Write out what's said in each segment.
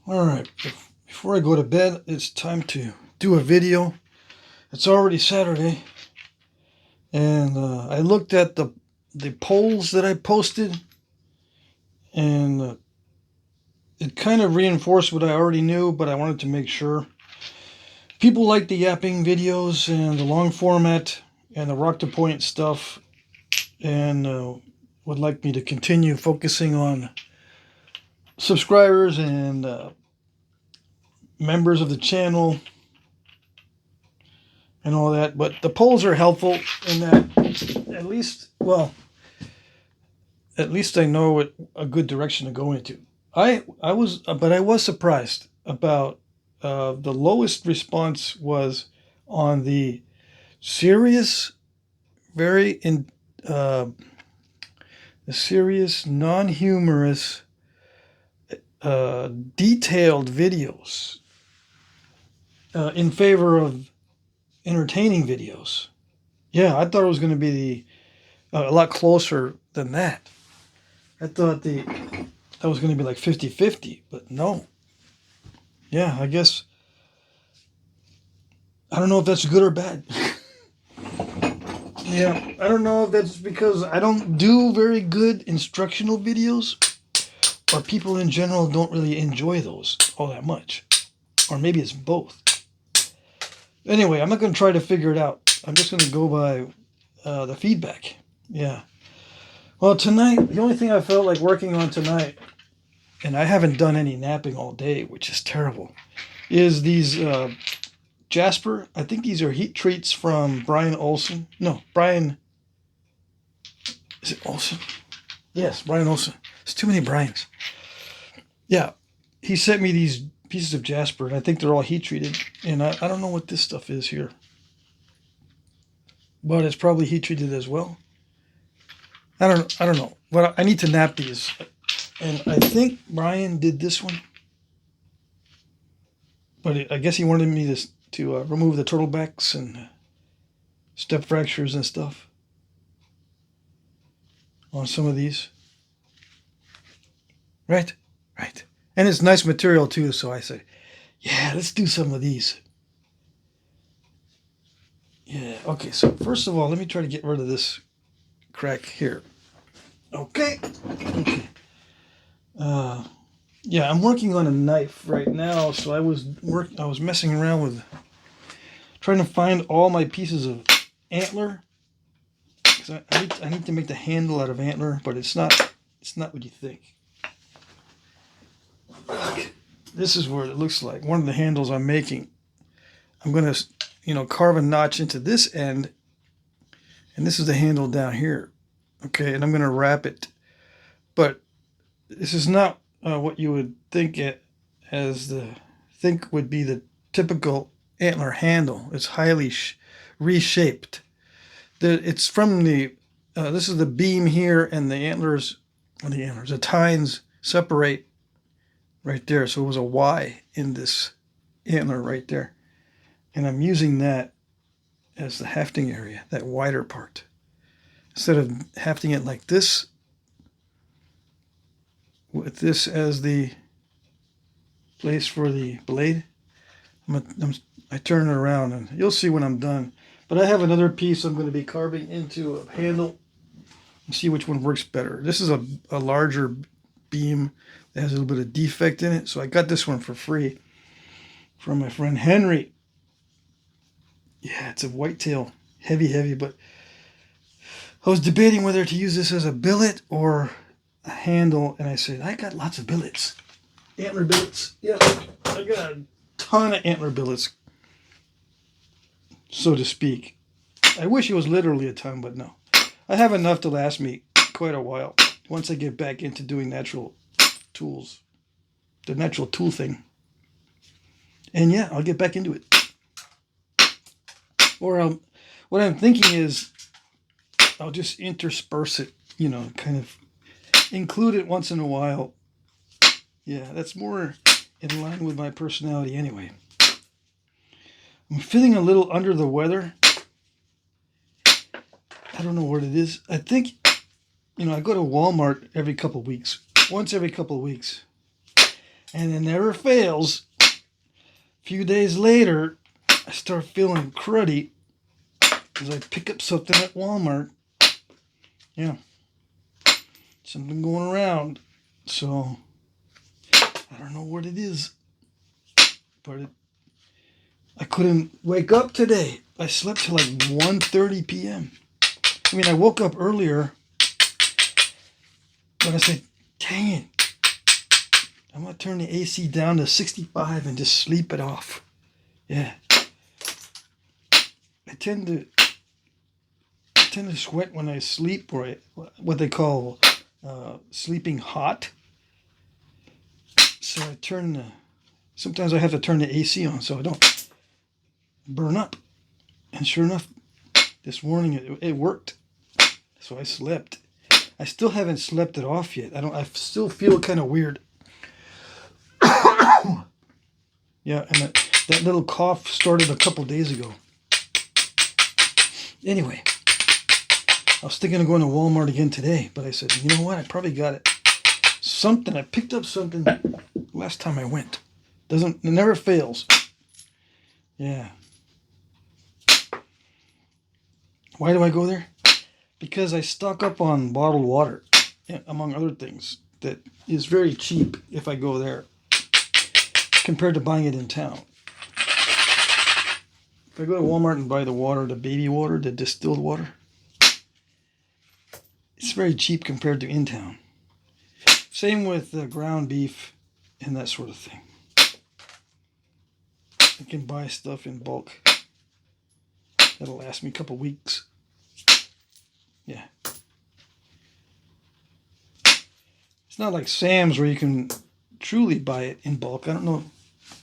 Alright, before I go to bed, it's time to do a video. It's already Saturday, and I looked at the polls that I posted, and it kind of reinforced what I already knew, but I wanted to make sure. People like the yapping videos and the long format and the rock to point stuff, and would like me to continue focusing on subscribers and members of the channel and all that. But the polls are helpful in that at least I know what a good direction to go into. I was surprised about the lowest response was on the serious, very in the serious, non-humorous, detailed videos in favor of entertaining videos. Yeah, I thought it was going to be a lot closer than that. I thought that was going to be like 50-50, but no. Yeah, I guess I don't know if that's good or bad. Yeah, I don't know if that's because I don't do very good instructional videos, or people in general don't really enjoy those all that much. Or maybe it's both. Anyway, I'm not going to try to figure it out. I'm just going to go by the feedback. Yeah. Well, tonight, the only thing I felt like working on tonight, and I haven't done any napping all day, which is terrible, is these Jasper. I think these are heat treats from Brian Olson. No, Brian. Is it Olson? Yes, Brian Olson. There's too many Brians. Yeah, he sent me these pieces of Jasper, and I think they're all heat treated. And I don't know what this stuff is here, but it's probably heat treated as well. I don't know. But I need to nap these, and I think Brian did this one, but I guess he wanted me to remove the turtlebacks and step fractures and stuff on some of these. Right, right, and it's nice material too. So I say, yeah, let's do some of these. Yeah. Okay. So first of all, let me try to get rid of this crack here. Okay. Okay. Yeah, I'm working on a knife right now, so I was messing around with trying to find all my pieces of antler. Cause I need to make the handle out of antler, but it's not what you think. Look, this is what it looks like. One of the handles I'm making. I'm gonna, carve a notch into this end, and this is the handle down here. Okay, and I'm gonna wrap it, but this is not what you would think would be the typical antler handle. It's highly reshaped. It's from this is the beam here, and the tines separate right there. So it was a Y in this antler right there, and I'm using that as the hafting area, that wider part, instead of hafting it like this, with this as the place for the blade. I turn it around, and you'll see when I'm done. But I have another piece I'm going to be carving into a handle and see which one works better. This is a larger beam that has a little bit of defect in it, so I got this one for free from my friend Henry. Yeah, it's a whitetail, heavy, but I was debating whether to use this as a billet or a handle, and I said, I got lots of billets. Antler billets. Yeah, I got a ton of antler billets, so to speak. I wish it was literally a ton, but no. I have enough to last me quite a while once I get back into doing natural tools. The natural tool thing. And yeah, I'll get back into it. Or what I'm thinking is I'll just intersperse it, kind of include it once in a while. Yeah, that's more in line with my personality anyway. I'm feeling a little under the weather. I don't know what it is. I think, I go to Walmart once every couple of weeks. And it never fails. A few days later, I start feeling cruddy because I pick up something at Walmart. Yeah. Something going around. So, I don't know what it is. But I couldn't wake up today. I slept till like 1:30 p.m. I mean, I woke up earlier. But I said, dang it. I'm going to turn the AC down to 65 and just sleep it off. Yeah. I tend to sweat when I sleep, or what they call sleeping hot. So sometimes I have to turn the AC on so I don't burn up. And sure enough, this morning it worked. So I slept. I still haven't slept it off yet. I still feel kind of weird. Yeah, and that little cough started a couple days ago. Anyway, I was thinking of going to Walmart again today, but I said, you know what? I probably got it. I picked up something last time I went. It never fails. Yeah. Why do I go there? Because I stock up on bottled water, among other things, that is very cheap if I go there compared to buying it in town. If I go to Walmart and buy the baby water, the distilled water, it's very cheap compared to in town. Same with ground beef and that sort of thing. I can buy stuff in bulk. That'll last me a couple weeks. Yeah. It's not like Sam's where you can truly buy it in bulk. I don't know.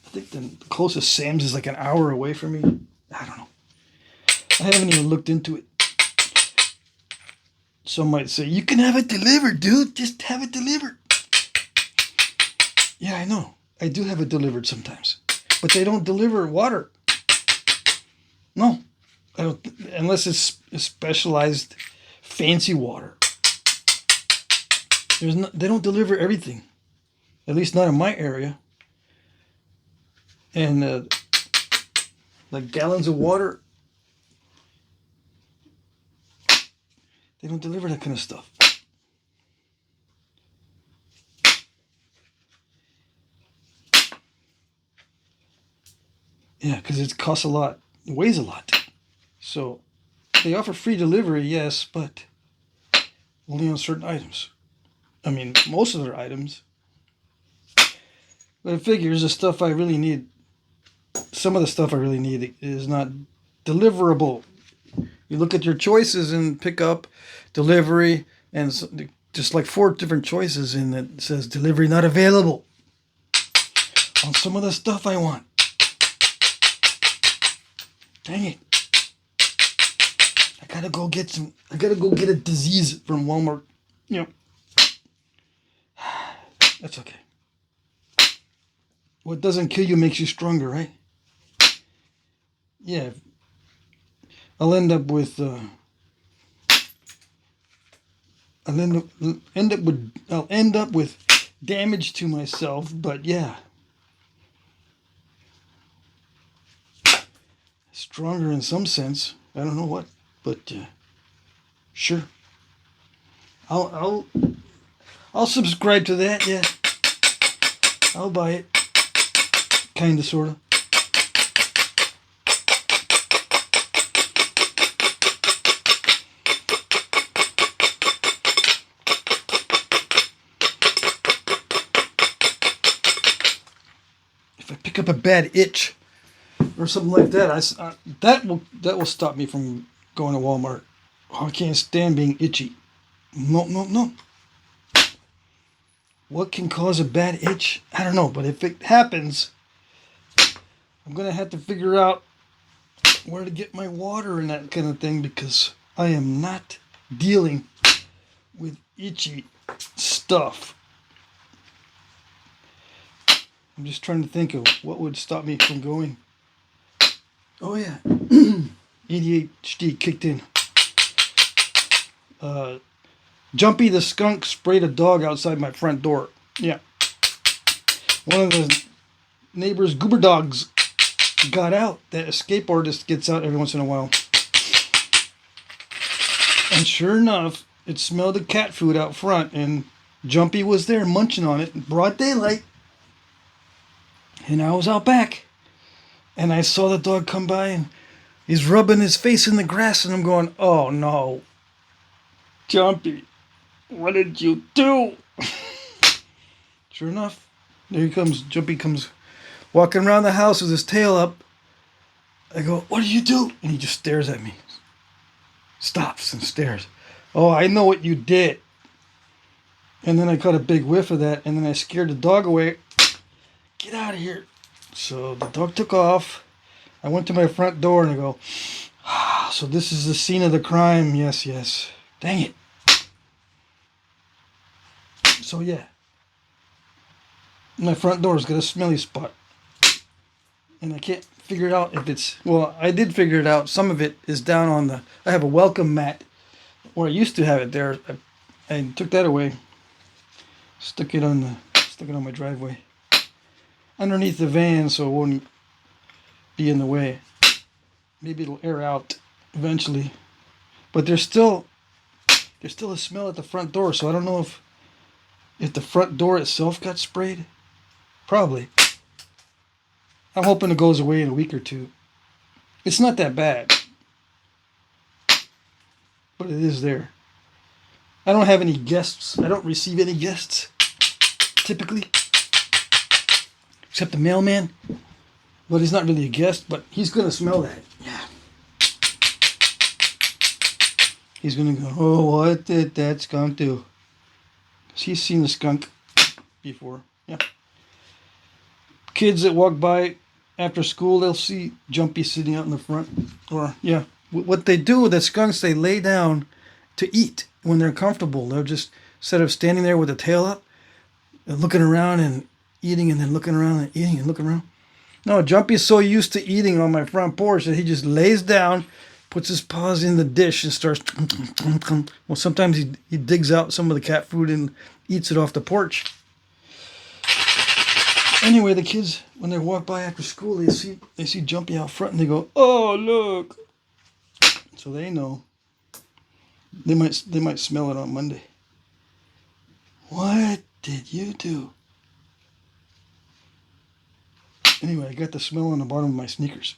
I think the closest Sam's is like an hour away from me. I don't know. I haven't even looked into it. Some might say, you can have it delivered, dude. Just have it delivered. Yeah, I know. I do have it delivered sometimes. But they don't deliver water. No. I don't, unless it's specialized fancy water. They don't deliver everything. At least not in my area. And like gallons of water, they don't deliver that kind of stuff. Yeah, because it costs a lot. It weighs a lot. So they offer free delivery, yes, but only on certain items. I mean, most of their items. But it figures the stuff I really need, some of the stuff I really need is not deliverable. You look at your choices and pick up delivery, and just like 4 different choices, and it says delivery not available on some of the stuff I want. Dang it. I gotta go get a disease from Walmart. You know. That's okay. What doesn't kill you makes you stronger, right? Yeah. I'll end up with damage to myself, but yeah. Stronger in some sense. I don't know what, but sure. I'll subscribe to that, yeah. I'll buy it. Kinda, sorta. If I pick up a bad itch or something like that, that will stop me from going to Walmart. Oh, I can't stand being itchy. No. What can cause a bad itch? I don't know, but if it happens, I'm going to have to figure out where to get my water and that kind of thing, because I am not dealing with itchy stuff. I'm just trying to think of what would stop me from going. Oh yeah, ADHD kicked in. Jumpy the skunk sprayed a dog outside my front door. Yeah. one of the neighbor's goober dogs got out. That escape artist gets out every once in a while. And sure enough, it smelled of cat food out front, and Jumpy was there munching on it in broad daylight. And I was out back, and I saw the dog come by, and he's rubbing his face in the grass, and I'm going, oh no, Jumpy, what did you do? Sure enough, there he comes. Jumpy comes walking around the house with his tail up. I go, what did you do? And he just stares at me. Stops and stares. Oh, I know what you did. And then I caught a big whiff of that, and then I scared the dog away. Get out of here. So the dog took off. I went to my front door and I go, so this is the scene of the crime. Yes, yes. Dang it. So yeah. My front door's got a smelly spot. And I can't figure it out if it's... Well, I did figure it out. Some of it is down on the... I have a welcome mat. Or I used to have it there. I took that away. Stuck it on my driveway. Underneath the van so it won't be in the way. Maybe it'll air out eventually. But there's still a smell at the front door, so I don't know if the front door itself got sprayed. Probably. I'm hoping it goes away in a week or two. It's not that bad. But it is there. I don't have any guests. I don't receive any guests. Typically. Except the mailman. Well, he's not really a guest, but he's going to smell that. Yeah. He's going to go, oh, what did that skunk do? He's seen the skunk before. Yeah. Kids that walk by after school, they'll see Jumpy sitting out in the front. Or, yeah. What they do with the skunks, they lay down to eat when they're comfortable. They'll just, instead of standing there with the tail up, looking around and eating and then looking around and eating and looking around. No, Jumpy's so used to eating on my front porch that he just lays down, puts his paws in the dish and starts... Well, sometimes he digs out some of the cat food and eats it off the porch. Anyway, the kids, when they walk by after school, they see Jumpy out front and they go, oh, look. So they know. They might smell it on Monday. What did you do? Anyway, I got the smell on the bottom of my sneakers.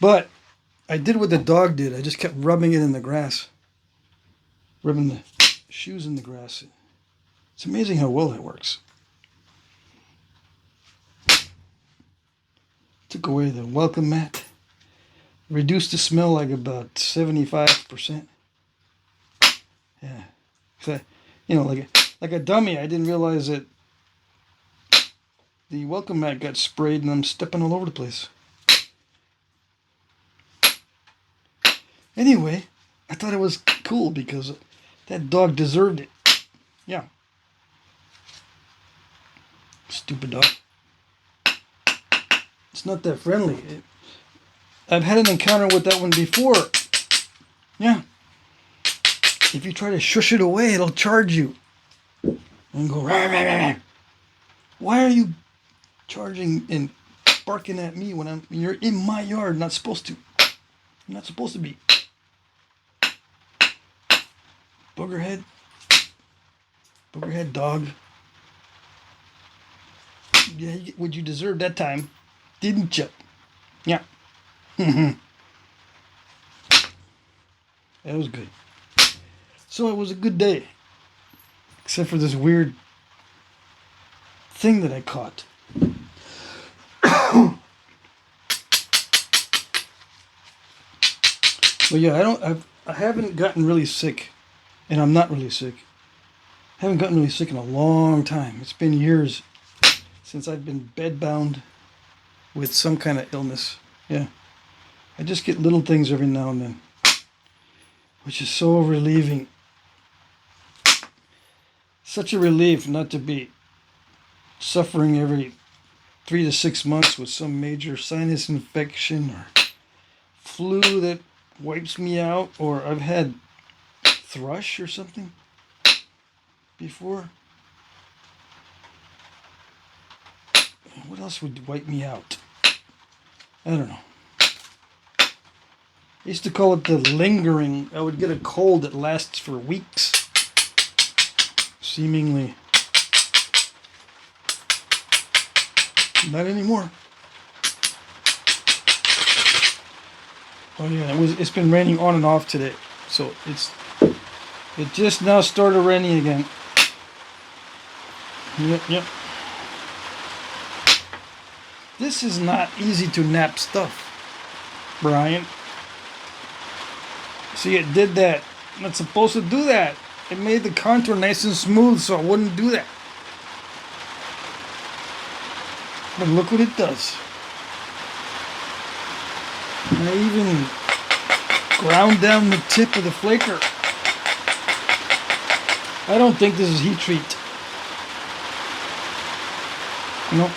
But I did what the dog did. I just kept rubbing it in the grass. Rubbing the shoes in the grass. It's amazing how well that works. Took away the welcome mat. Reduced the smell like about 75%. Yeah. So, like a dummy, I didn't realize that the welcome mat got sprayed and I'm stepping all over the place. Anyway, I thought it was cool because that dog deserved it. Yeah. Stupid dog. It's not that friendly. I've had an encounter with that one before. Yeah. If you try to shush it away, it'll charge you. And go, rah, rah, rah, rah. Why are you charging and barking at me when you're in my yard? Not supposed to. You're not supposed to be. Boogerhead. Boogerhead dog. Yeah, what you deserved that time, didn't you? Yeah. That was good. So it was a good day. Except for this weird thing that I caught. But yeah, I haven't gotten really sick. And I'm not really sick. I haven't gotten really sick in a long time. It's been years since I've been bedbound with some kind of illness. Yeah. I just get little things every now and then, which is so relieving. Such a relief not to be suffering every 3 to 6 months with some major sinus infection or flu that wipes me out, or I've had thrush or something before. What else would wipe me out? I don't know. I used to call it the lingering. I would get a cold that lasts for weeks. Seemingly. Not anymore. Oh yeah, it's been raining on and off today. So it just now started raining again. Yep. This is not easy to knap stuff, Brian. See, it did that. Not supposed to do that. It made the contour nice and smooth, so I wouldn't do that. But look what it does. I even ground down the tip of the flaker. I don't think this is heat treat. Nope.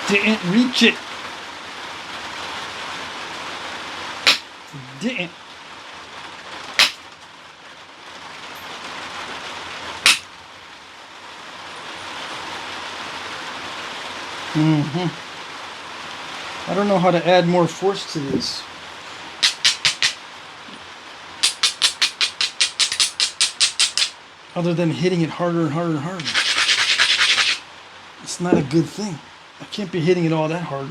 Didn't reach it. Didn't. I don't know how to add more force to this. Other than hitting it harder and harder and harder. It's not a good thing. I can't be hitting it all that hard.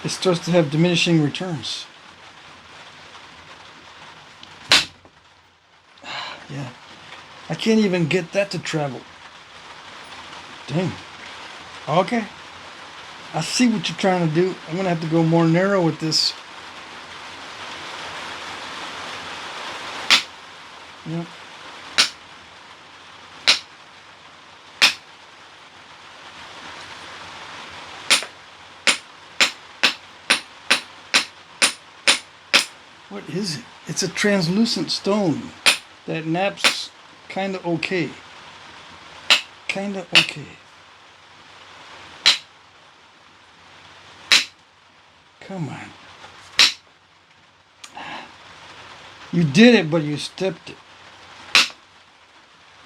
It starts to have diminishing returns. Yeah. I can't even get that to travel. Dang. Okay. I see what you're trying to do. I'm going to have to go more narrow with this. Yep. What is it? It's a translucent stone that naps kind of okay. Kind of okay. Come on. You did it, but you stepped it.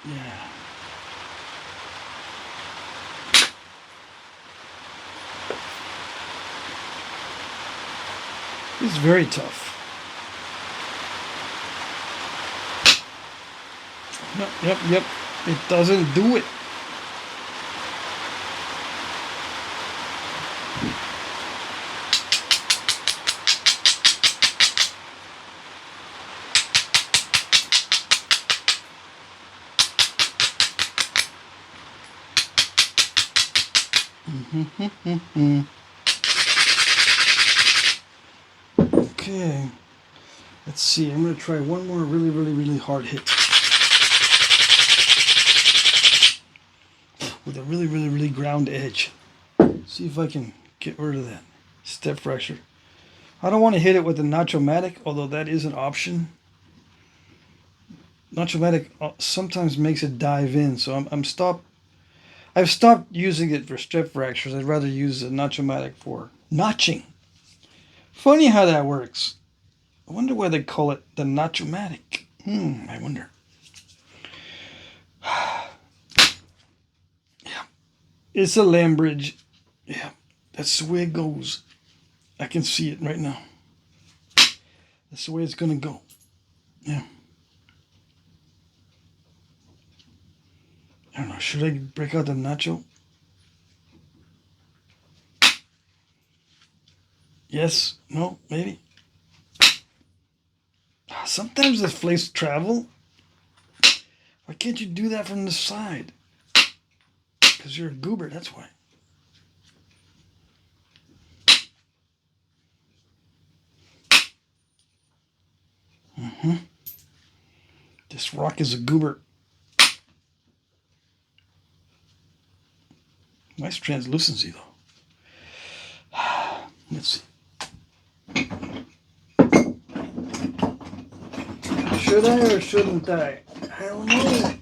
Yeah. It's very tough. Yep. It doesn't do it. Okay. Let's see. I'm going to try one more really hard hit. With a really ground edge. See if I can get rid of that step fracture. I don't want to hit it with the Nacho-Matic, although that is an option. Nacho-Matic sometimes makes it dive in, so I've stopped using it for step fractures. I'd rather use the Nacho-Matic for notching. Funny how that works. I wonder why they call it the Nacho-Matic. I wonder. It's a land bridge. Yeah, that's the way it goes. I can see it right now. That's the way it's going to go. Yeah. I don't know. Should I break out the nacho? Yes. No. Maybe. Sometimes the flakes travel. Why can't you do that from the side? Because you're a goober, that's why. This rock is a goober. Nice translucency, though. Let's see. Should I or shouldn't I? I don't know.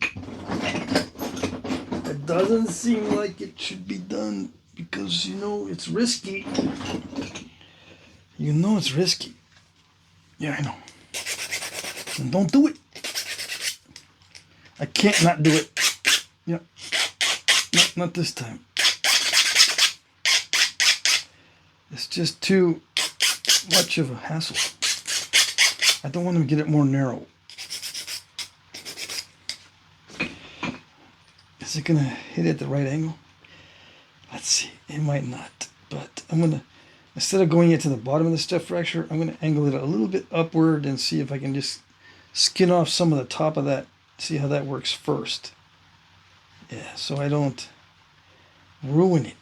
It doesn't seem like it should be done because, you know, it's risky. You know it's risky. Yeah, I know. And don't do it. I can't not do it. Yeah. Not this time. It's just too much of a hassle. I don't want to get it more narrow. Is it going to hit at the right angle? Let's see. It might not. But I'm going to, instead of going it to the bottom of the step fracture, I'm going to angle it a little bit upward and see if I can just skin off some of the top of that. See how that works first. Yeah, so I don't ruin it.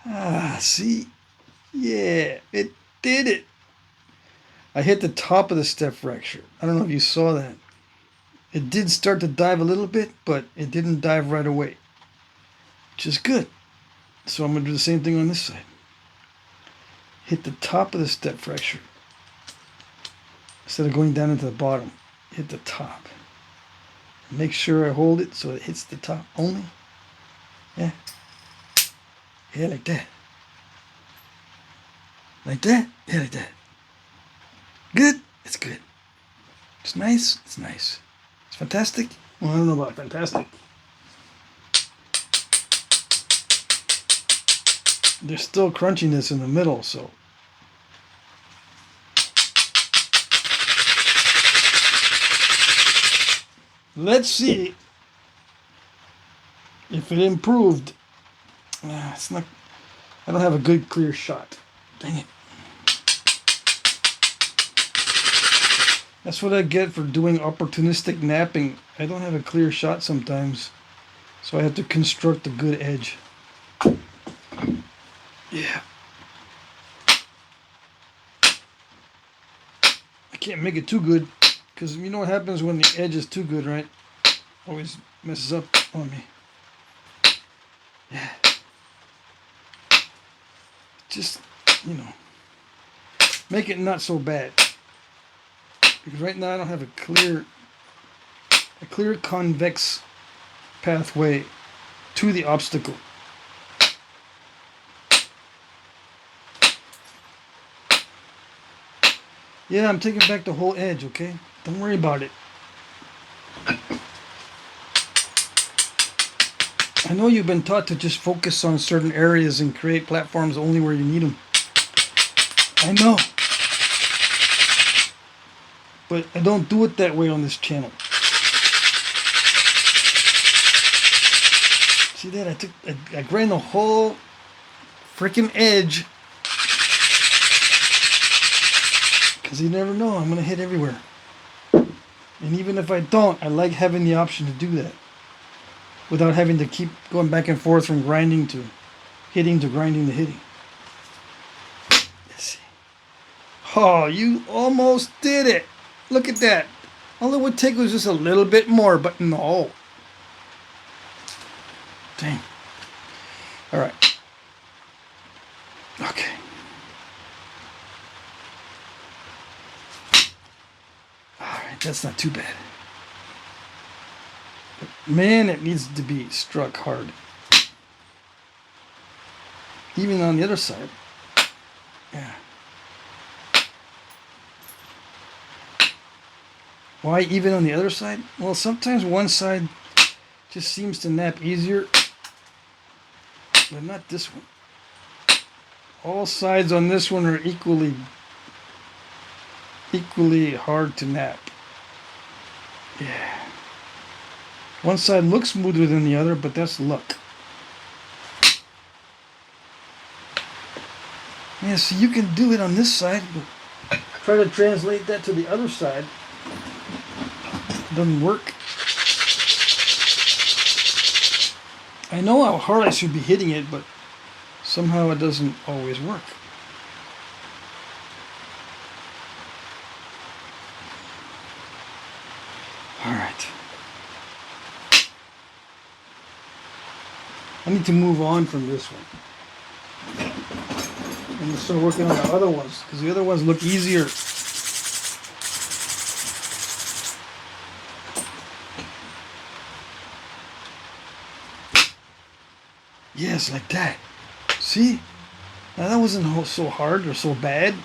Ah, see? Yeah, it did it. I hit the top of the step fracture. I don't know if you saw that. It did start to dive a little bit, but it didn't dive right away, which is good. So I'm going to do the same thing on this side. Hit the top of the step fracture. Instead of going down into the bottom, hit the top. Make sure I hold it so it hits the top only. Yeah. Yeah, like that. Like that? Yeah, like that. Good? It's good. It's nice? It's nice. It's fantastic? Well, I don't know about fantastic. There's still crunchiness in the middle, so. Let's see if it improved. It's not. I don't have a good clear shot. Dang it. That's what I get for doing opportunistic napping. I don't have a clear shot sometimes, so I have to construct a good edge. Yeah. I can't make it too good, because you know what happens when the edge is too good, right? Always messes up on me. Yeah. Just, you know, make it not so bad. Because right now I don't have a clear convex pathway to the obstacle. Yeah, I'm taking back the whole edge, okay? Don't worry about it. I know you've been taught to just focus on certain areas and create platforms only where you need them. I know. But I don't do it that way on this channel. See that? I grind the whole freaking edge. Because you never know, I'm going to hit everywhere. And even if I don't, I like having the option to do that. Without having to keep going back and forth from grinding to hitting to grinding to hitting. Let's see. Oh, you almost did it. Look at that. All it would take was just a little bit more, but no. Dang. All right. Okay. All right, that's not too bad. But man, it needs to be struck hard. Even on the other side. Yeah. Why even on the other side? Well, sometimes one side just seems to nap easier, but not this one. All sides on this one are equally hard to nap. Yeah. One side looks smoother than the other, but that's luck. Yeah, so you can do it on this side, but try to translate that to the other side. Doesn't work. I know how hard I should be hitting it, but somehow it doesn't always work. All right. I need to move on from this one. I'm gonna start working on the other ones because the other ones look easier. Yes, like that. See? Now that wasn't so hard or so bad.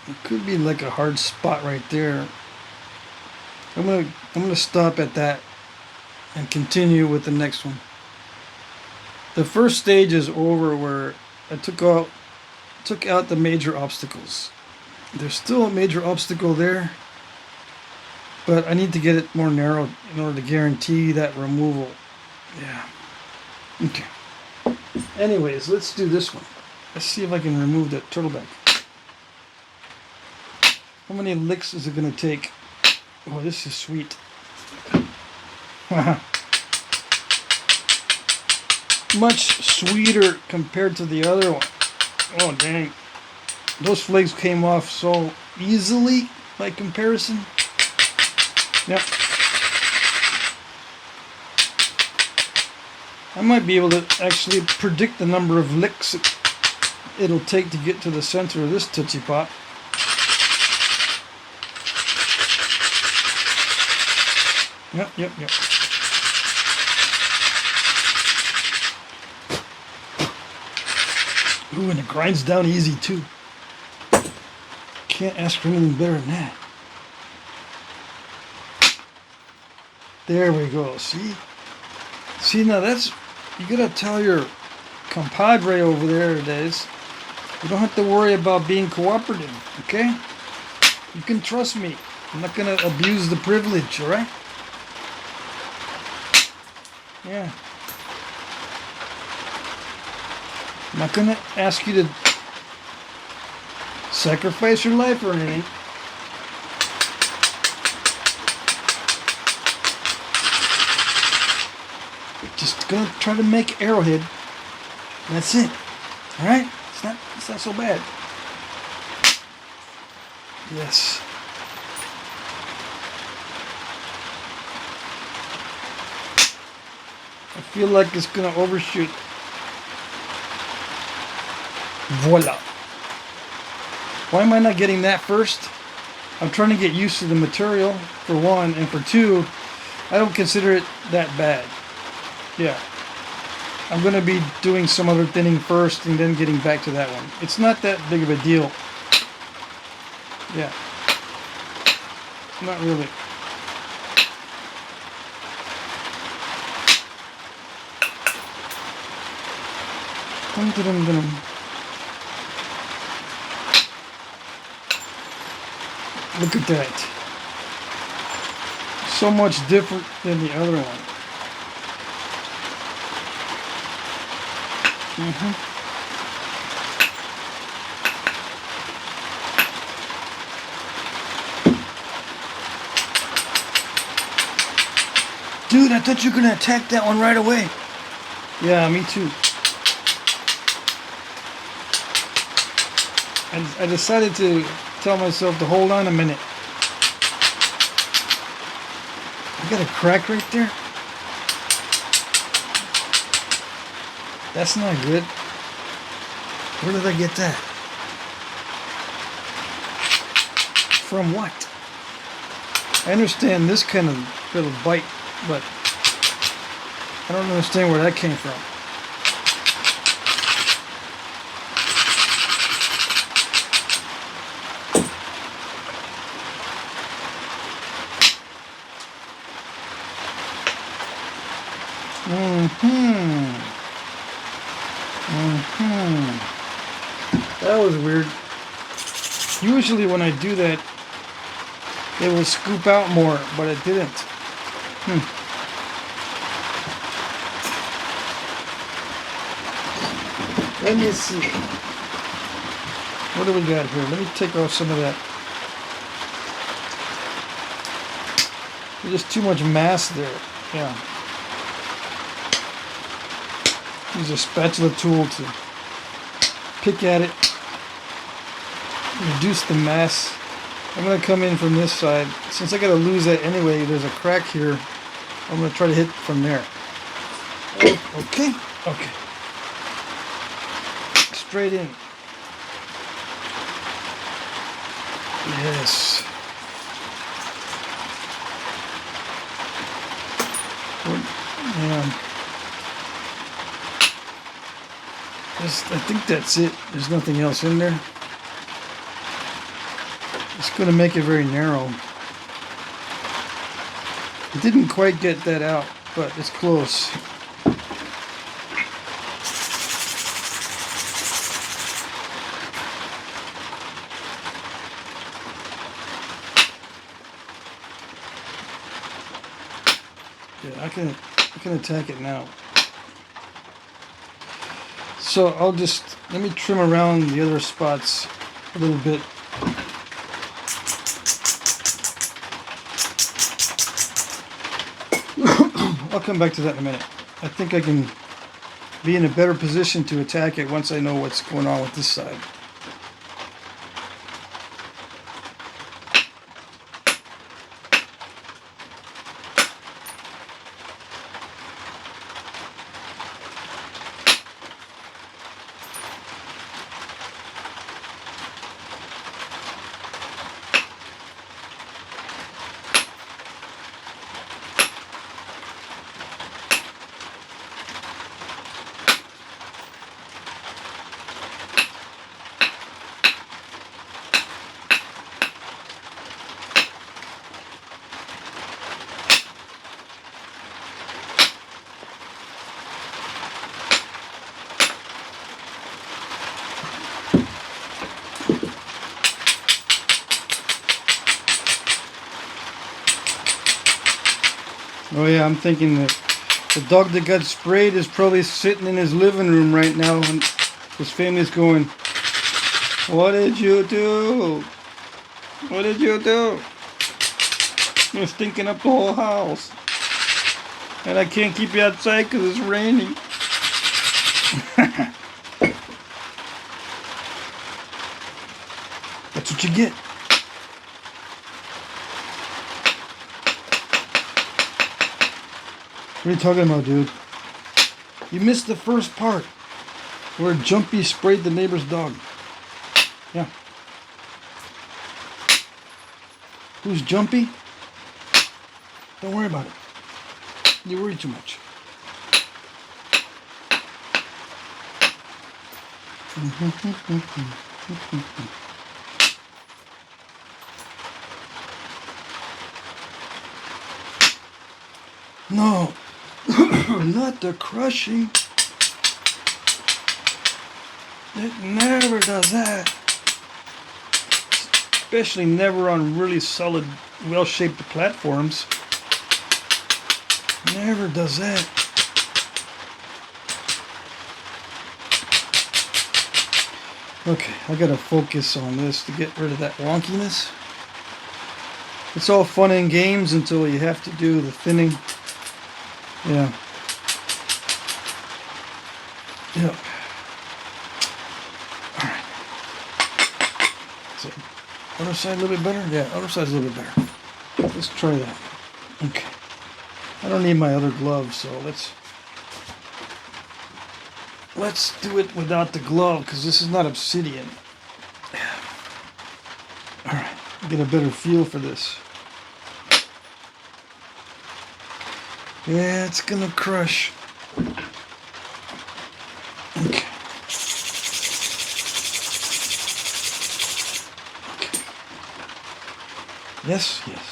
It could be like a hard spot right there. I'm gonna stop at that and continue with the next one. The first stage is over where I took out the major obstacles. There's still a major obstacle there, but I need to get it more narrow in order to guarantee that removal. Yeah. Okay. Anyways, let's do this one. Let's see if I can remove that turtleback. How many licks is it going to take? Oh, this is sweet. Much sweeter compared to the other one. Oh, dang. Those flakes came off so easily by comparison. Yep. I might be able to actually predict the number of licks it'll take to get to the center of this Tootsie Pop. Yep. Ooh, and it grinds down easy too. Can't ask for anything better than that. There we go, see? See, now that's, you gotta tell your compadre over there that is, you don't have to worry about being cooperative, okay? You can trust me. I'm not gonna abuse the privilege, alright? Yeah. I'm not gonna ask you to sacrifice your life or anything. Just gonna try to make Arrowhead. That's it. Alright? It's not so bad. Yes. I feel like it's gonna overshoot. Voila. Why am I not getting that first? I'm trying to get used to the material, for one, and for two, I don't consider it that bad. Yeah. I'm gonna be doing some other thinning first and then getting back to that one. It's not that big of a deal. Yeah. Not really. Look at that. So much different than the other one. Dude, I thought you were going to attack that one right away. Yeah, me too. I decided to tell myself to hold on a minute. I got a crack right there. That's not good. Where did I get that? From what? I understand this kind of little bite, but I don't understand where that came from. That was weird. Usually when I do that, it will scoop out more, but it didn't. Let me see. What do we got here? Let me take off some of that. There's just too much mass there. Yeah. Use a spatula tool to pick at it, reduce the mass. I'm going to come in from this side. Since I got to lose that anyway, there's a crack here. I'm going to try to hit from there. Okay. Okay. Straight in. Yes. Yeah. I think that's it. There's nothing else in there. It's going to make it very narrow. It didn't quite get that out, but it's close. Yeah, I can attack it now. So let me trim around the other spots a little bit. I'll come back to that in a minute. I think I can be in a better position to attack it once I know what's going on with this side. Oh yeah, I'm thinking that the dog that got sprayed is probably sitting in his living room right now and his family's going, "What did you do? What did you do? You're stinking up the whole house. And I can't keep you outside because it's raining." That's what you get. What are you talking about, dude? You missed the first part where Jumpy sprayed the neighbor's dog. Yeah. Who's Jumpy? Don't worry about it. You worry too much. No. Not the crushing. It never does that. Especially never on really solid, well-shaped platforms. Never does that. Okay, I gotta focus on this to get rid of that wonkiness. It's all fun and games until you have to do the thinning. Yeah. Yep. Alright. So, other side a little bit better? Yeah, other side's a little bit better. Let's try that. Okay. I don't need my other gloves, so let's do it without the glove, because this is not Obsidian. Alright, get a better feel for this. Yeah, it's gonna crush. Okay. Yes, yes.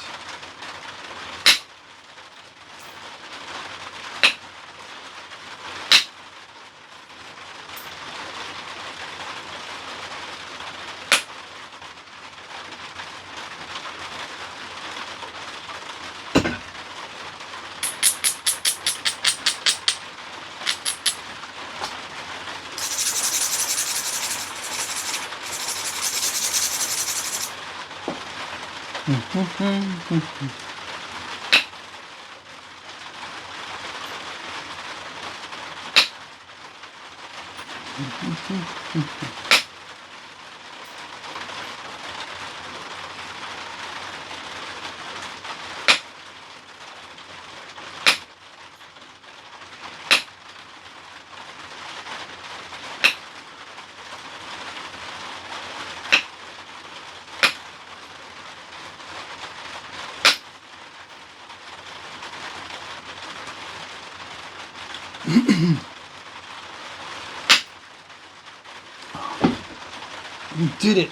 You did it.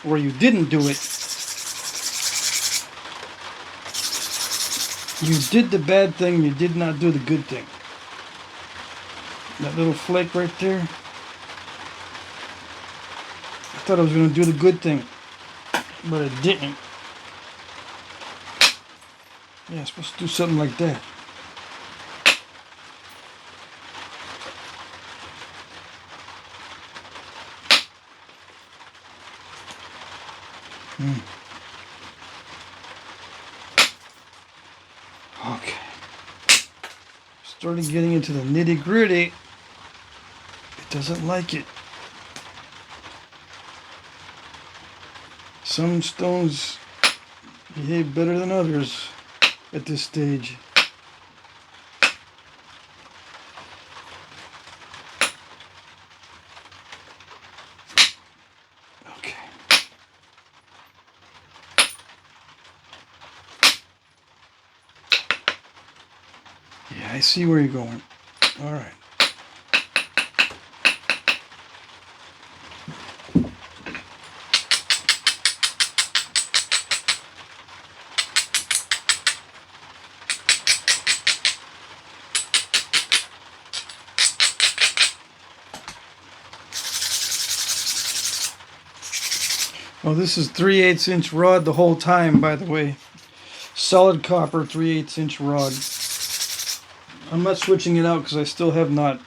Or you didn't do it. You did the bad thing, you did not do the good thing. That little flake right there. I thought I was going to do the good thing, but I didn't. Yeah, I'm supposed to do something like that. Okay. Starting getting into the nitty gritty. It doesn't like it. Some stones behave better than others at this stage. Okay. Yeah, I see where you're going. All right. Well, this is 3/8 inch rod the whole time, by the way. Solid copper 3/8 inch rod. I'm not switching it out because I still have not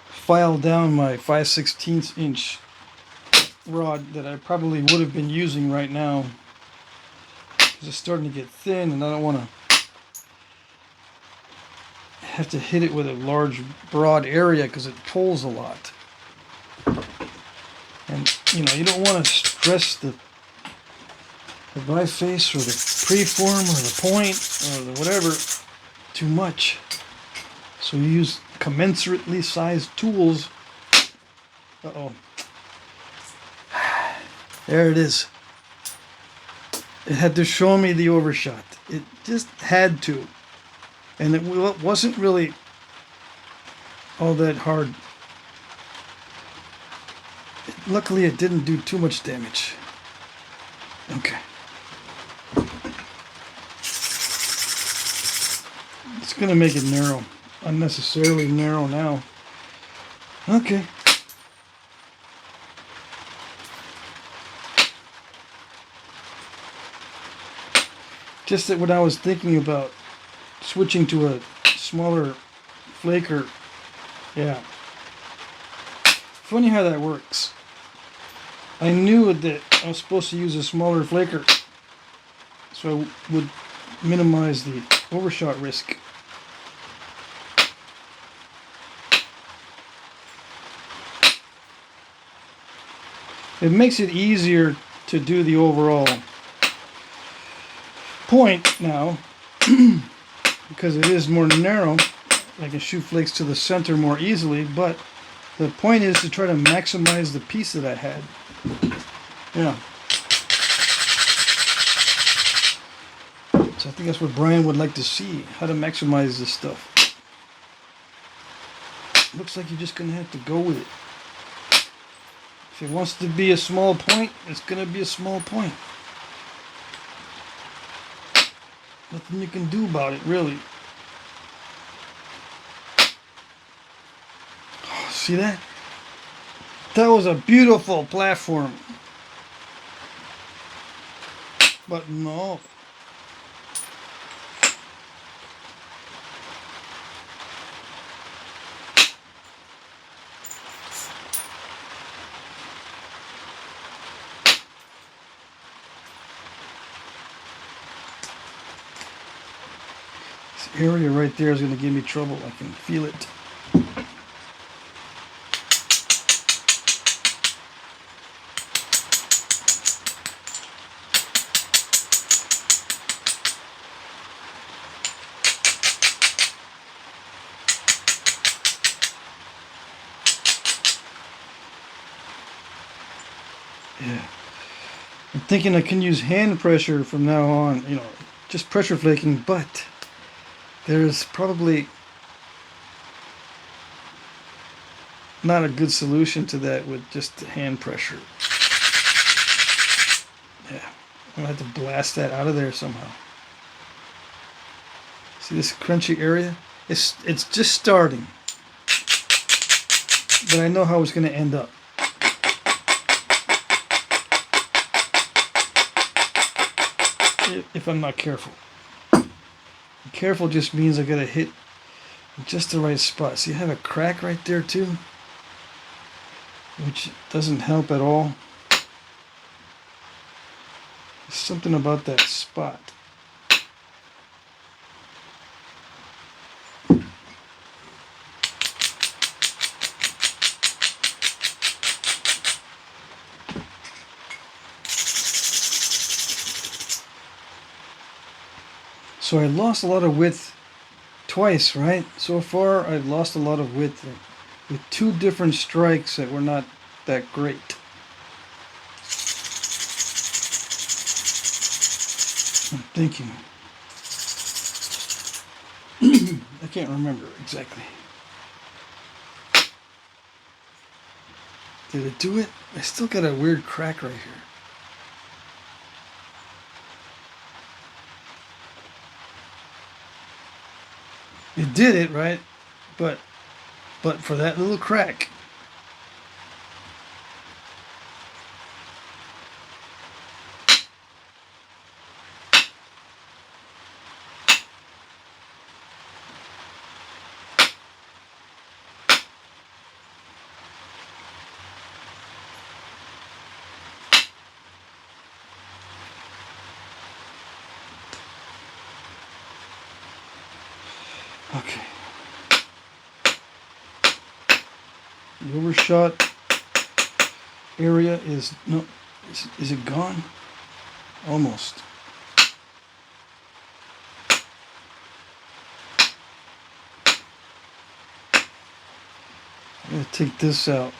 filed down my 5/16 inch rod that I probably would have been using right now. Because it's starting to get thin and I don't want to have to hit it with a large, broad area because it pulls a lot. And, you know, you don't want to stress the biface or the preform or the point or the whatever too much. So you use commensurately sized tools. Uh-oh. There it is. It had to show me the overshot. It just had to. And it wasn't really all that hard. Luckily, it didn't do too much damage. Okay. It's going to make it narrow. Unnecessarily narrow now. Okay. Just that when I was thinking about switching to a smaller flaker, yeah. Funny how that works. I knew that I was supposed to use a smaller flaker so I would minimize the overshot risk. It makes it easier to do the overall point now because it is more narrow. I can shoot flakes to the center more easily, but the point is to try to maximize the piece that I had. Yeah. So I think that's what Brian would like to see, how to maximize this stuff. Looks like you're just going to have to go with it. If it wants to be a small point, it's going to be a small point. Nothing you can do about it, really. Oh, see that? That was a beautiful platform. But no. This area right there is going to give me trouble. I can feel it. Yeah. I'm thinking I can use hand pressure from now on, you know, just pressure flaking, but there's probably not a good solution to that with just hand pressure. Yeah, I'm gonna have to blast that out of there somehow. See this crunchy area? It's just starting, but I know how it's gonna end up. If I'm not careful. Careful just means I gotta hit just the right spot. See, I have a crack right there too, which doesn't help at all. There's something about that spot. So I lost a lot of width twice, right? So far I've lost a lot of width with two different strikes that were not that great. I'm thinking. I can't remember exactly. Did it do it? I still got a weird crack right here. It did it, right? But for that little crack. Okay. The overshot area is no. Is it gone? Almost. I'm gonna take this out.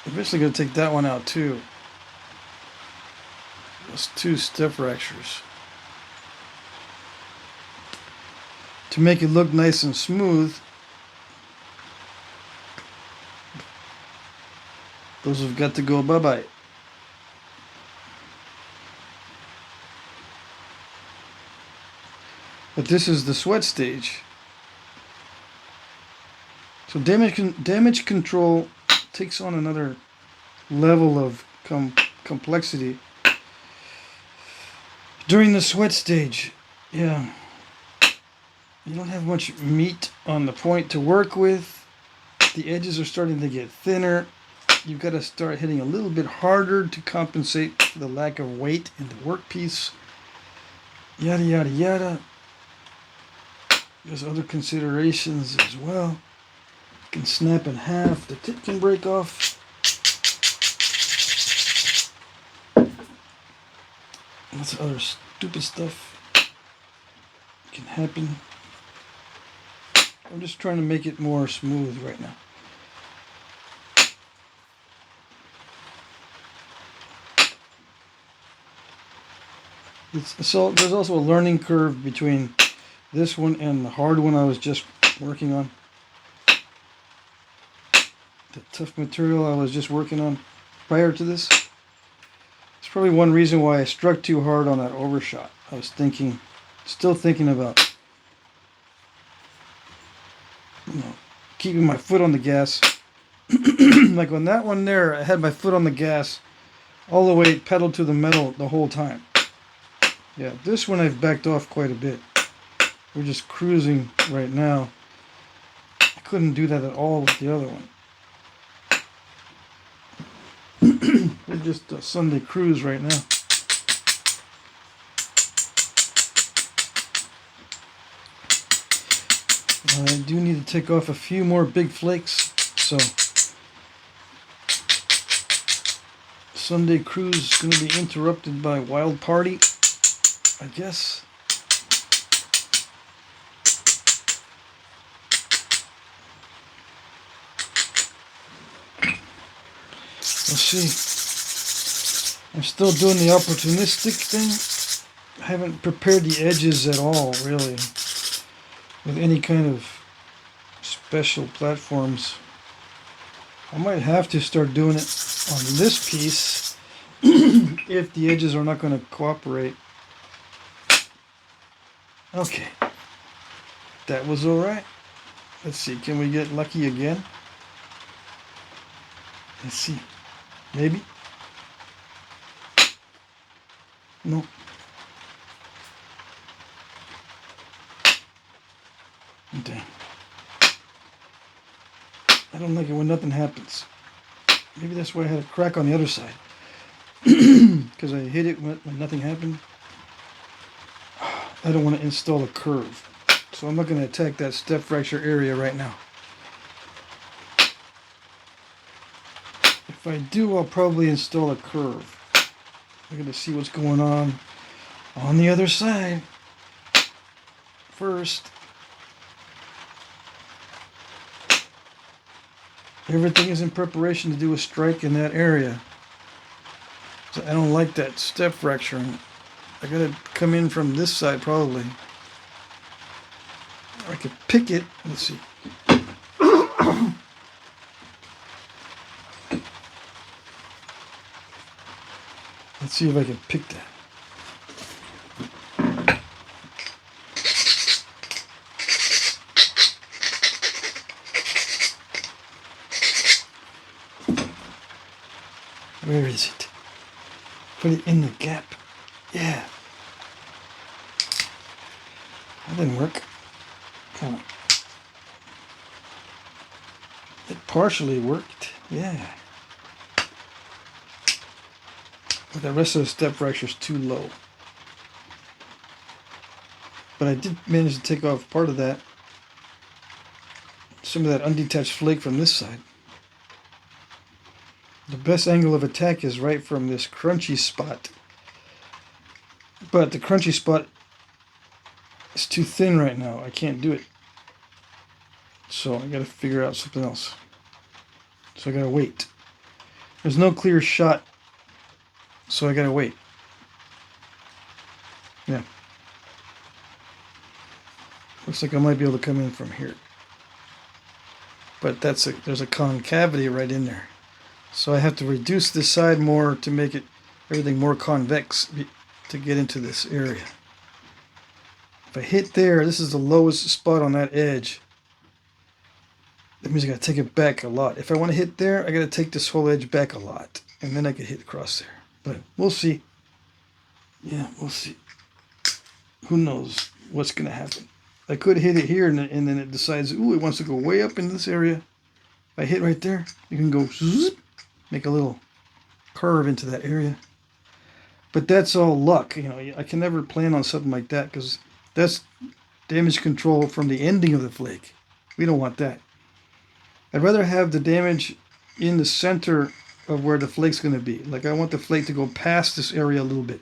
Eventually gonna take that one out too. Those two step fractures. To make it look nice and smooth, those have got to go bye-bye. But this is the sweat stage. So damage control takes on another level of complexity during the sweat stage. Yeah. You don't have much meat on the point to work with. The edges are starting to get thinner. You've got to start hitting a little bit harder to compensate for the lack of weight in the workpiece. Yada, yada, yada. There's other considerations as well. It can snap in half. The tip can break off. Lots of other stupid stuff can happen. I'm just trying to make it more smooth right now. So there's also a learning curve between this one and the hard one I was just working on. The tough material I was just working on prior to this. It's probably one reason why I struck too hard on that overshot. I was still thinking about, keeping my foot on the gas. Like on that one there, I had my foot on the gas all the way pedaled to the metal the whole time. Yeah, this one I've backed off quite a bit. We're just cruising right now. I couldn't do that at all with the other one. We're just a Sunday cruise right now. I do need to take off a few more big flakes, so Sunday cruise is going to be interrupted by wild party, I guess. We'll see. I'm still doing the opportunistic thing. I haven't prepared the edges at all, really. with any kind of special platforms. I might have to start doing it on this piece if the edges are not going to cooperate. Okay, that was alright. Let's see, can we get lucky again? Let's see, maybe? No. Dang. I don't like it when nothing happens. Maybe that's why I had a crack on the other side. Because I hit it when nothing happened. I don't want to install a curve. So I'm not going to attack that step fracture area right now. If I do, I'll probably install a curve. I'm going to see what's going on the other side first. Everything is in preparation to do a strike in that area. So I don't like that step fracture. I gotta come in from this side probably. I could pick it. Let's see. Let's see if I can pick that. Where is it? Put it in the gap. Yeah. That didn't work. Oh. It partially worked. Yeah. But the rest of the step fracture is too low. But I did manage to take off part of that. Some of that undetached flake from this side. The best angle of attack is right from this crunchy spot. But the crunchy spot is too thin right now. I can't do it. So I gotta figure out something else. So I gotta wait. There's no clear shot. So I gotta wait. Yeah. Looks like I might be able to come in from here. But there's a concavity right in there. So I have to reduce this side more to make everything more convex to get into this area. If I hit there, this is the lowest spot on that edge. That means I gotta take it back a lot. If I want to hit there, I gotta take this whole edge back a lot. And then I could hit across there. But we'll see. Yeah, we'll see. Who knows what's gonna happen. I could hit it here and then it decides, ooh, it wants to go way up in this area. If I hit right there, you can go zoop, make a little curve into that area. But that's all luck. You know, I can never plan on something like that because that's damage control from the ending of the flake. We don't want that. I'd rather have the damage in the center of where the flake's going to be. Like I want the flake to go past this area a little bit.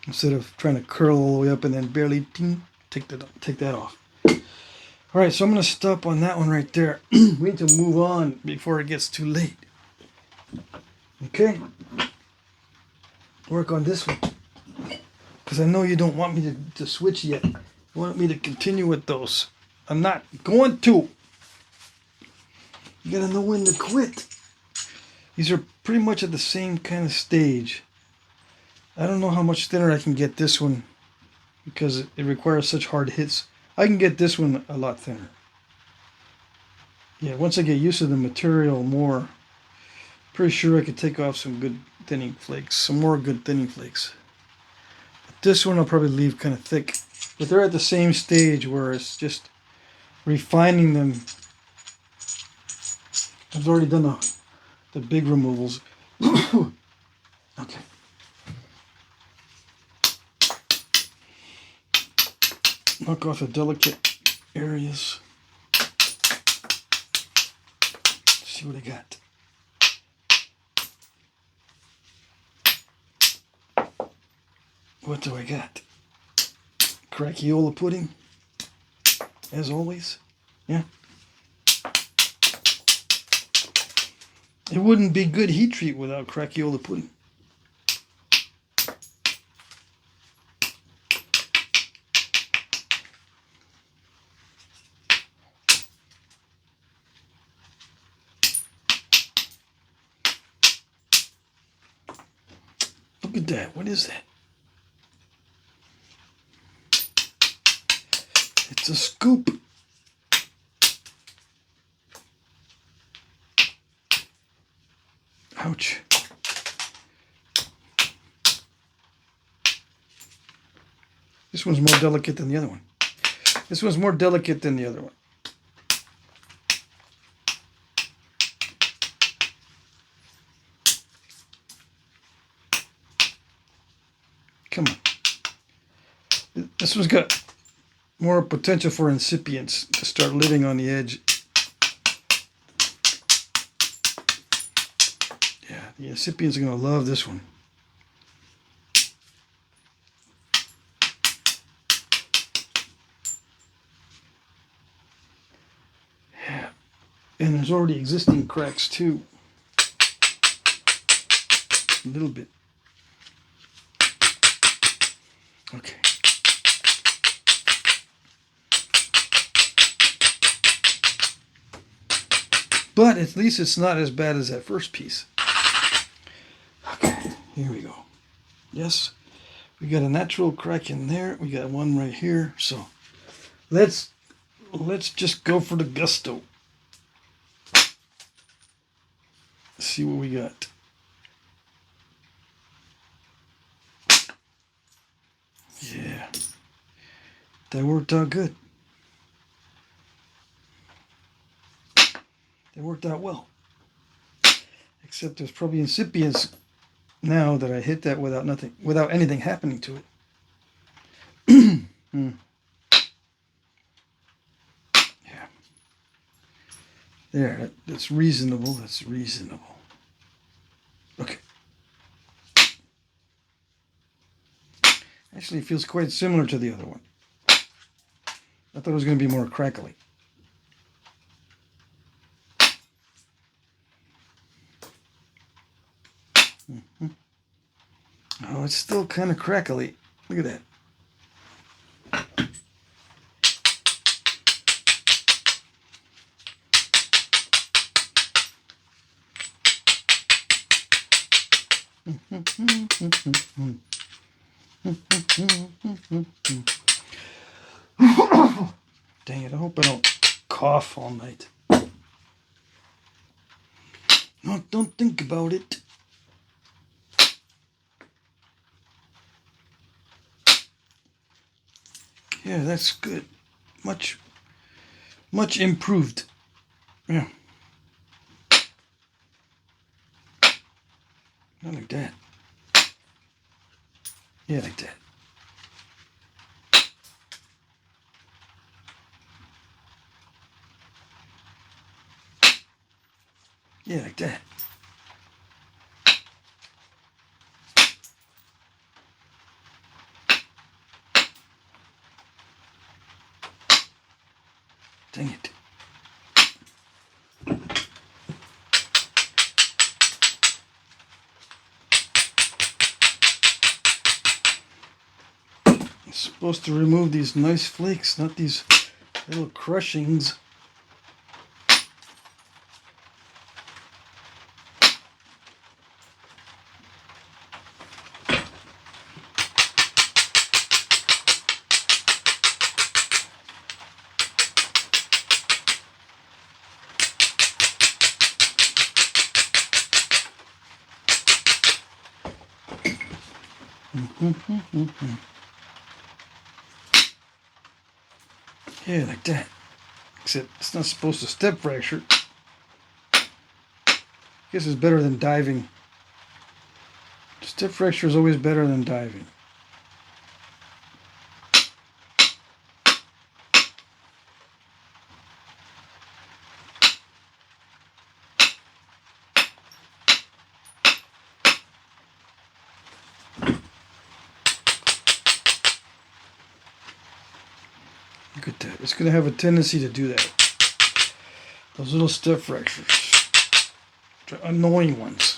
Instead of trying to curl all the way up and then barely take that off. Alright, so I'm going to stop on that one right there. We need to move on before it gets too late. Okay? Work on this one. Because I know you don't want me to switch yet. You want me to continue with those. I'm not going to. You gotta know when to quit. These are pretty much at the same kind of stage. I don't know how much thinner I can get this one because it requires such hard hits. I can get this one a lot thinner. Yeah, once I get used to the material more, pretty sure I could take off some good thinning flakes, some more good thinning flakes. But this one I'll probably leave kind of thick. But they're at the same stage where it's just refining them. I've already done the big removals. Okay. Knock off the delicate areas. Let's see what I got. What do I got? Crackliola pudding, as always. Yeah. It wouldn't be good heat treat without crackliola pudding. look at that. What is that? It's a scoop. Ouch. This one's more delicate than the other one. This one's more delicate than the other one. Come on. This one's got more potential for incipients to start living on the edge. Yeah, the incipients are going to love this one. Yeah, and there's already existing cracks too. A little bit. Okay. But at least it's not as bad as that first piece. Okay, here we go. Yes, we got a natural crack in there. We got one right here. So let's just go for the gusto. Let's see what we got. Yeah, that worked out good. That worked out well. Except there's probably incipients now that I hit that without anything happening to it. Yeah. There, that's reasonable. That's reasonable. Okay. Actually, it feels quite similar to the other one. I thought it was going to be more crackly. Oh, it's still kind of crackly. Look at that. Dang it, I hope I don't cough all night. No, don't think about it. Yeah, that's good. Much improved. Yeah. Not like that. Yeah, like that. Yeah, like that. Dang it. I'm supposed to remove these nice flakes, not these little crushings. Yeah, like that. Except it's not supposed to step fracture. I guess it's better than diving. Step fracture is always better than diving. Look at that. It's going to have a tendency to do that. Those little step fractures. The annoying ones.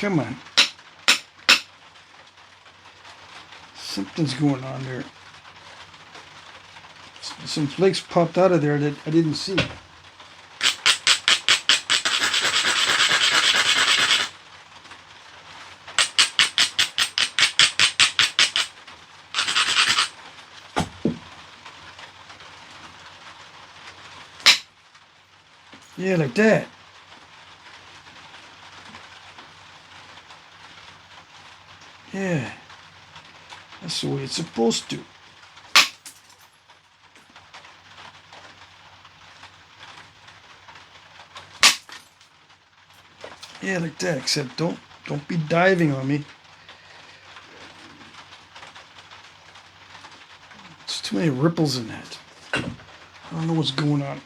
Come on. Something's going on there. Some flakes popped out of there that I didn't see. Yeah, like that. Yeah. That's the way it's supposed to. Yeah, like that, except don't be diving on me. There's too many ripples in that. I don't know what's going on.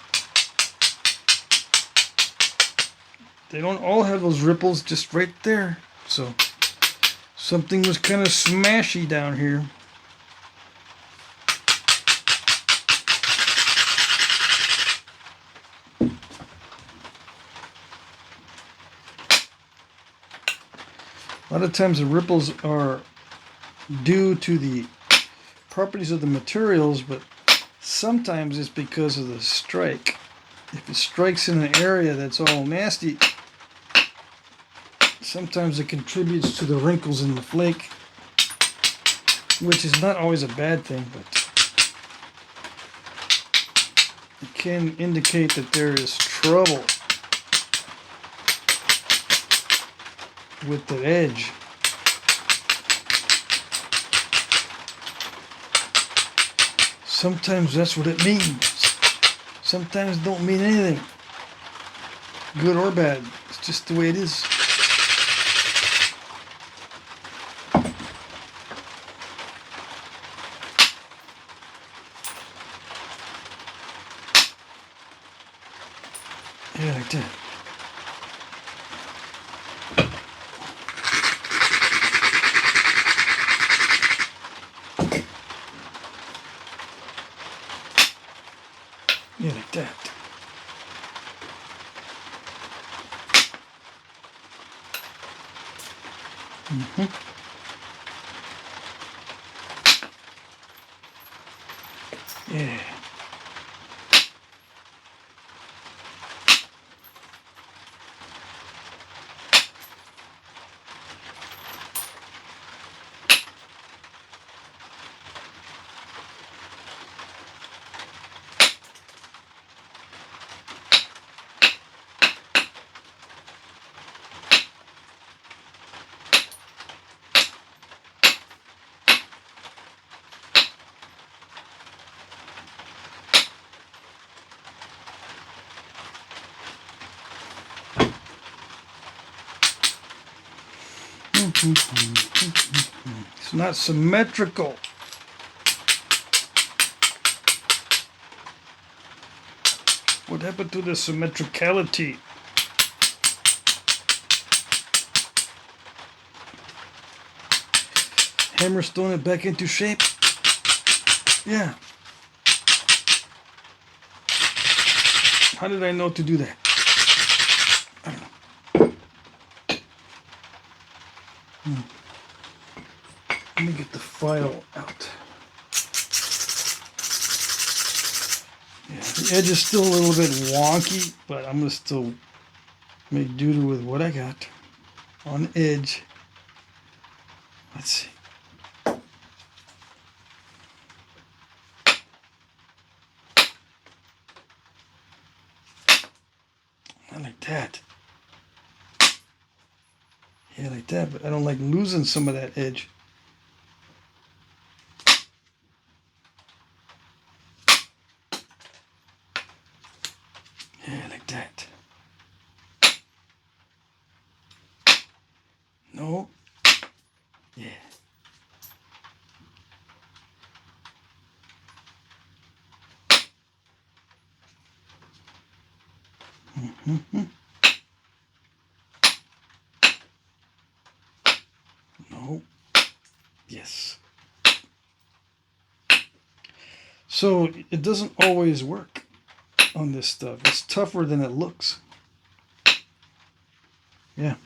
They don't all have those ripples just right there. So something was kind of smashy down here. A lot of times the ripples are due to the properties of the materials, but sometimes it's because of the strike. If it strikes in an area that's all nasty, sometimes it contributes to the wrinkles in the flake, which is not always a bad thing, but it can indicate that there is trouble with the edge. Sometimes that's what it means. Sometimes it don't mean anything, good or bad. It's just the way it is. Yeah, like that. Yeah, like that. Yeah. It's not symmetrical. What happened to the symmetricality? Hammerstone it back into shape. Yeah. How did I know to do that? I don't know. Let me get the file out. Yeah, the edge is still a little bit wonky, but I'm going to still make do with what I got on the edge. Let's see. Not like that. Yeah, like that, but I don't like losing some of that edge. Yeah, like that. No. Yeah. No. Yes. So it doesn't always work on this stuff. It's tougher than it looks. Yeah.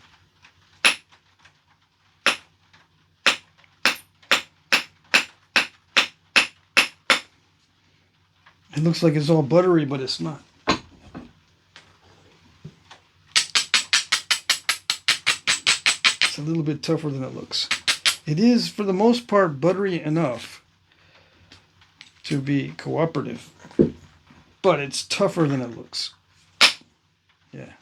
It looks like it's all buttery, but it's not. It's a little bit tougher than it looks. It is, for the most part, buttery enough to be cooperative, but it's tougher than it looks. Yeah.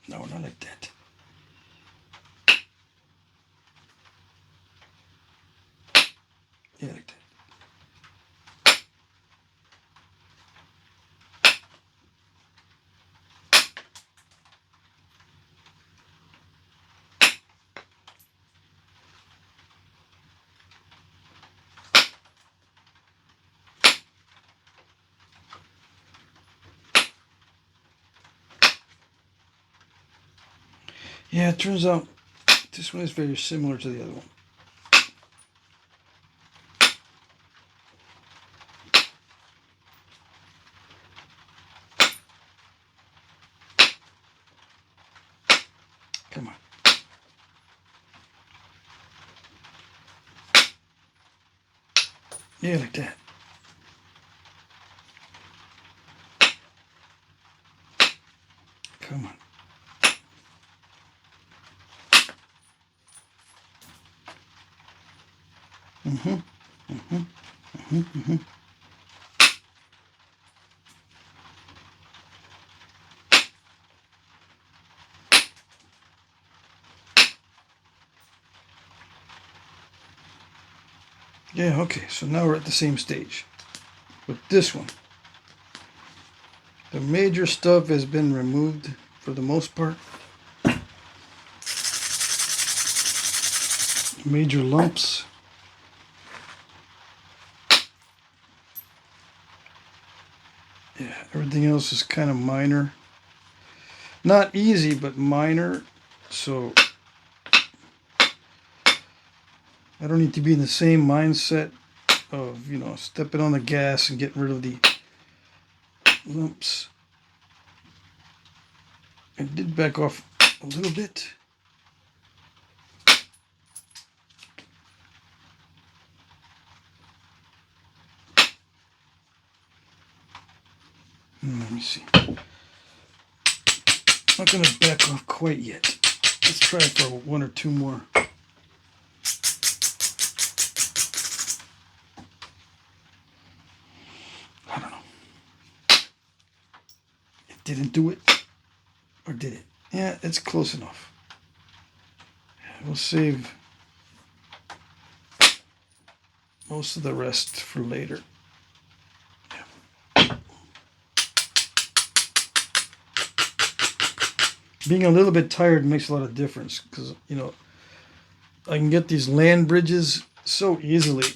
No, not like that. Yeah, like that. Yeah, it turns out this one is very similar to the other one. Come on. Yeah, like that. Come on. Yeah, okay, so now we're at the same stage. With this one, the major stuff has been removed for the most part. Major lumps. Yeah, everything else is kind of minor. Not easy, but minor. So I don't need to be in the same mindset of, you know, stepping on the gas and getting rid of the lumps. I did back off a little bit. Let me see. Not going to back off quite yet. Let's try it for one or two more. I don't know. It didn't do it. Or did it? Yeah, it's close enough. We'll save most of the rest for later. Yeah. Being a little bit tired makes a lot of difference because, you know, I can get these land bridges so easily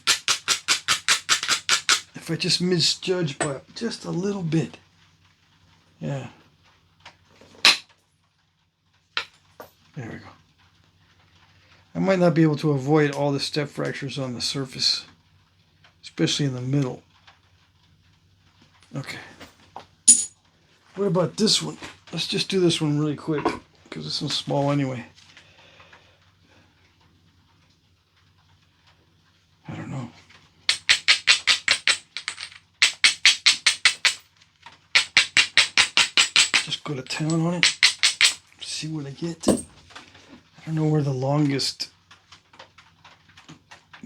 if I just misjudge by just a little bit. Yeah. There we go. I might not be able to avoid all the step fractures on the surface, especially in the middle. Okay. What about this one? Let's just do this one really quick because this one's small anyway. I don't know. Just go to town on it. See what I get. I don't know where the longest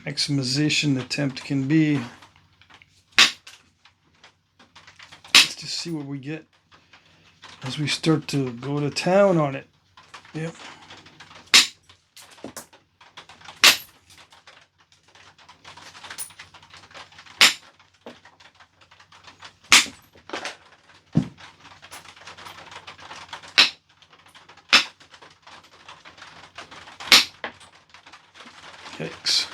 maximization attempt can be. Let's just see what we get as we start to go to town on it. Yep. Yikes.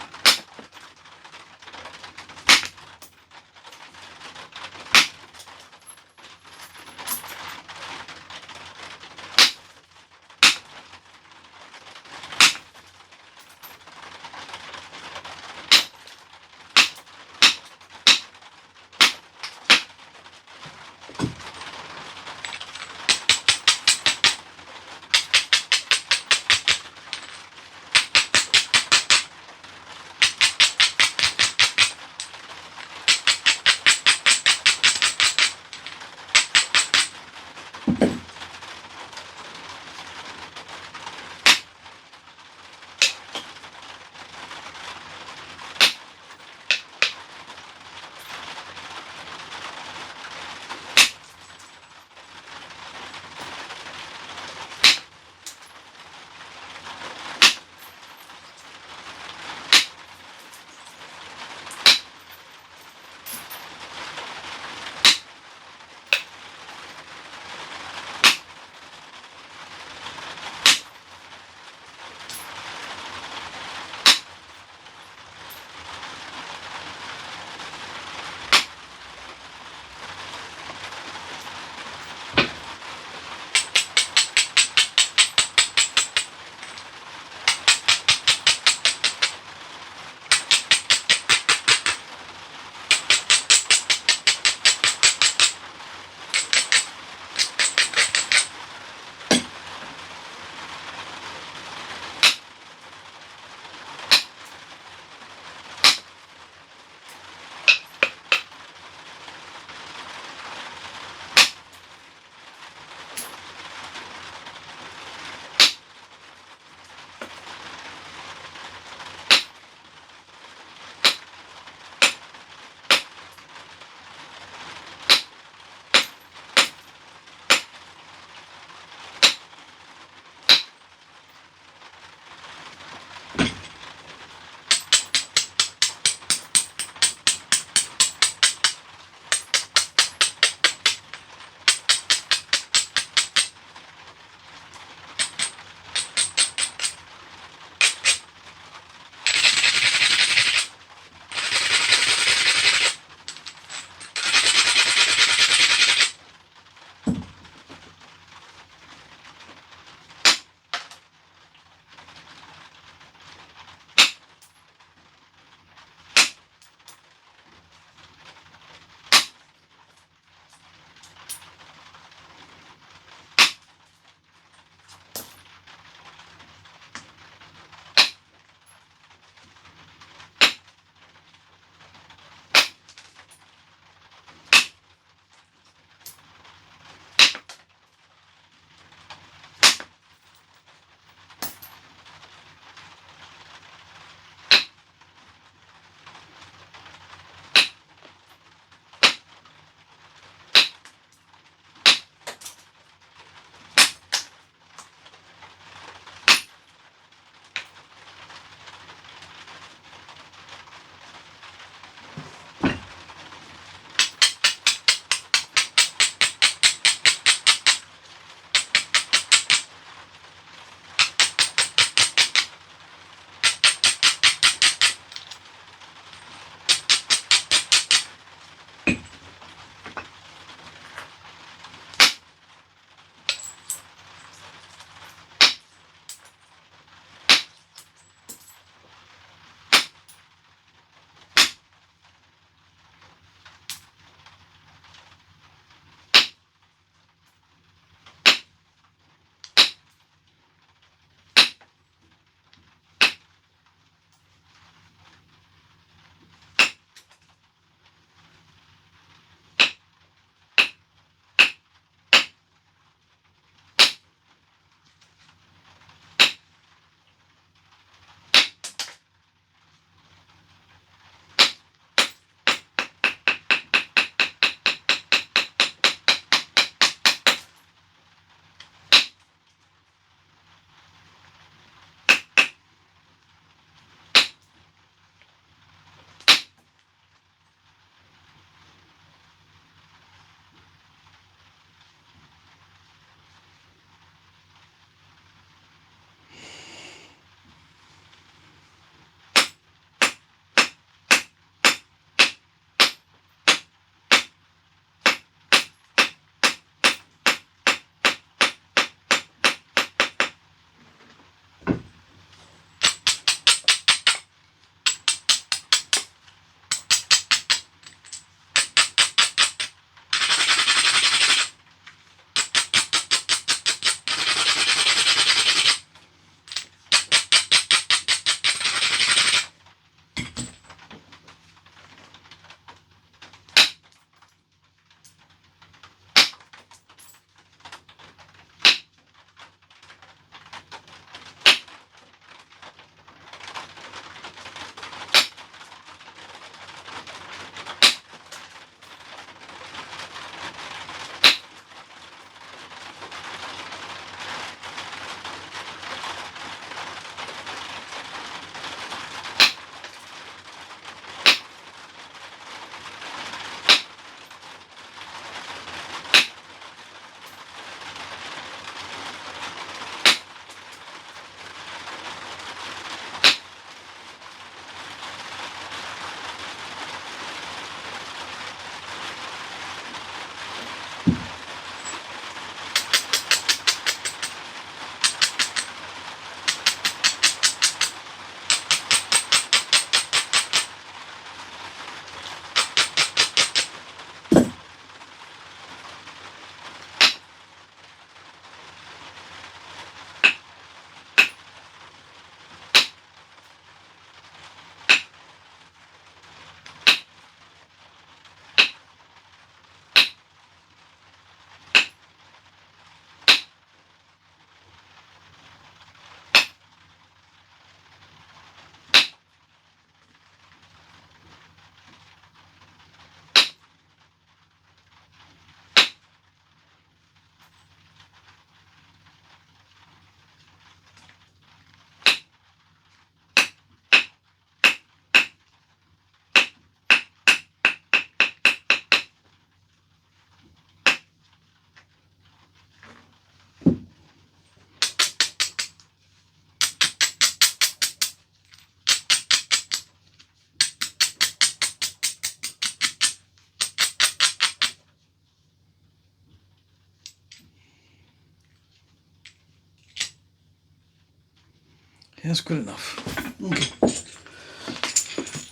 That's good enough. Okay.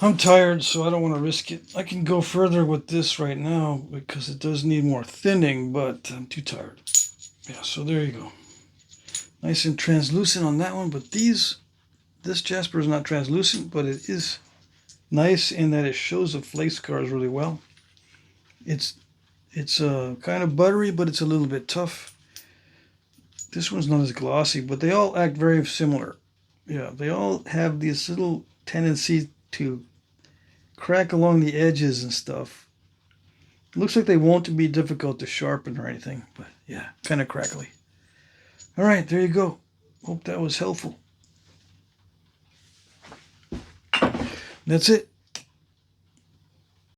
I'm tired, so I don't want to risk it. I can go further with this right now because it does need more thinning, but I'm too tired. Yeah, so there you go. Nice and translucent on that one, but this Jasper is not translucent, but it is nice in that it shows the flake scars really well. It's kind of buttery, but it's a little bit tough. This one's not as glossy, but they all act very similar. Yeah, they all have this little tendency to crack along the edges and stuff. It looks like they won't be difficult to sharpen or anything, but yeah, kind of crackly. All right, there you go. Hope that was helpful. That's it.